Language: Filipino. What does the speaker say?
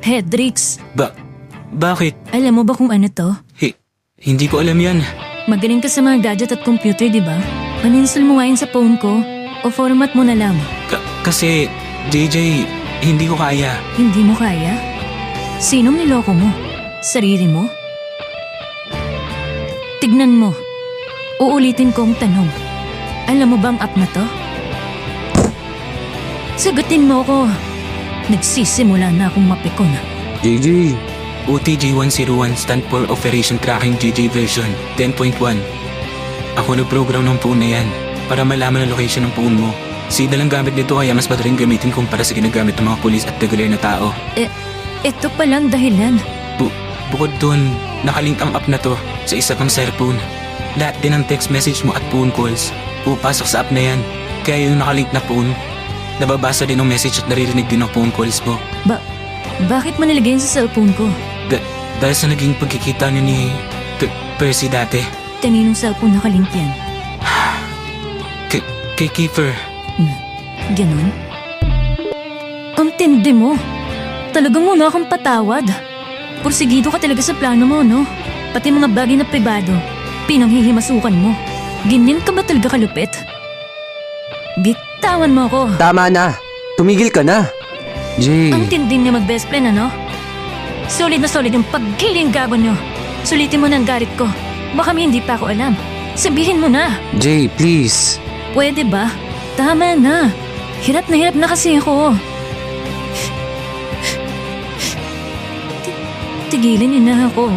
Hedrix, Bakit? alam mo ba kung ano to? Hindi ko alam yan. Magaling ka sa mga gadget at computer, di ba? Uninstall mo nga yun sa phone ko o format mo na lang. Kasi, JJ, hindi ko kaya. Hindi mo kaya? Sinong niloko mo? Sarili mo? Tignan mo. Uulitin ko ang tanong. Alam mo bang app na to? Sagutin mo ko. Nagsisimula na akong mapikon. JJ, OTG-101 stand for Operation Tracking JJ version 10.1. Ako nag-program ng phone na yan para malaman ang location ng phone mo. Sida lang gamit nito kaya mas madaling gamitin kumpara sa ginagamit ng mga pulis at regular na tao. Ito palang dahilan. Bukod dun, nakalink ang app na to sa isa pang cellphone. Lahat din ng text message mo at phone calls pupasok sa app na yan. Kaya yung nakalink na phone, nababasa din ang message at naririnig din ang phone calls mo. Bakit mo nilagay yun sa cellphone ko? Dahil sa naging pagkikita niyo ni Percy dati. Kaninong cellphone nakalink yan? Kay Kiefer. Ganon? Ang tindi mo. Talagang muna akong patawad. Porsigido ka talaga sa plano mo, no? Pati mga bagay na pribado, pinanghihimasukan mo. Ganyan ka ba talaga kalupit? Bitawan mo ako. tama na. Tumigil ka na. Jay, Ang tindi niya mag-best friend, ano? Solid na solid yung paggiling gago nyo. Sulitin mo na ang garit ko. Baka may hindi pa ako alam. Sabihin mo na. Jay, please. Pwede ba? Tama na. Hirap na kasi ako. Tigilin niyo na ako.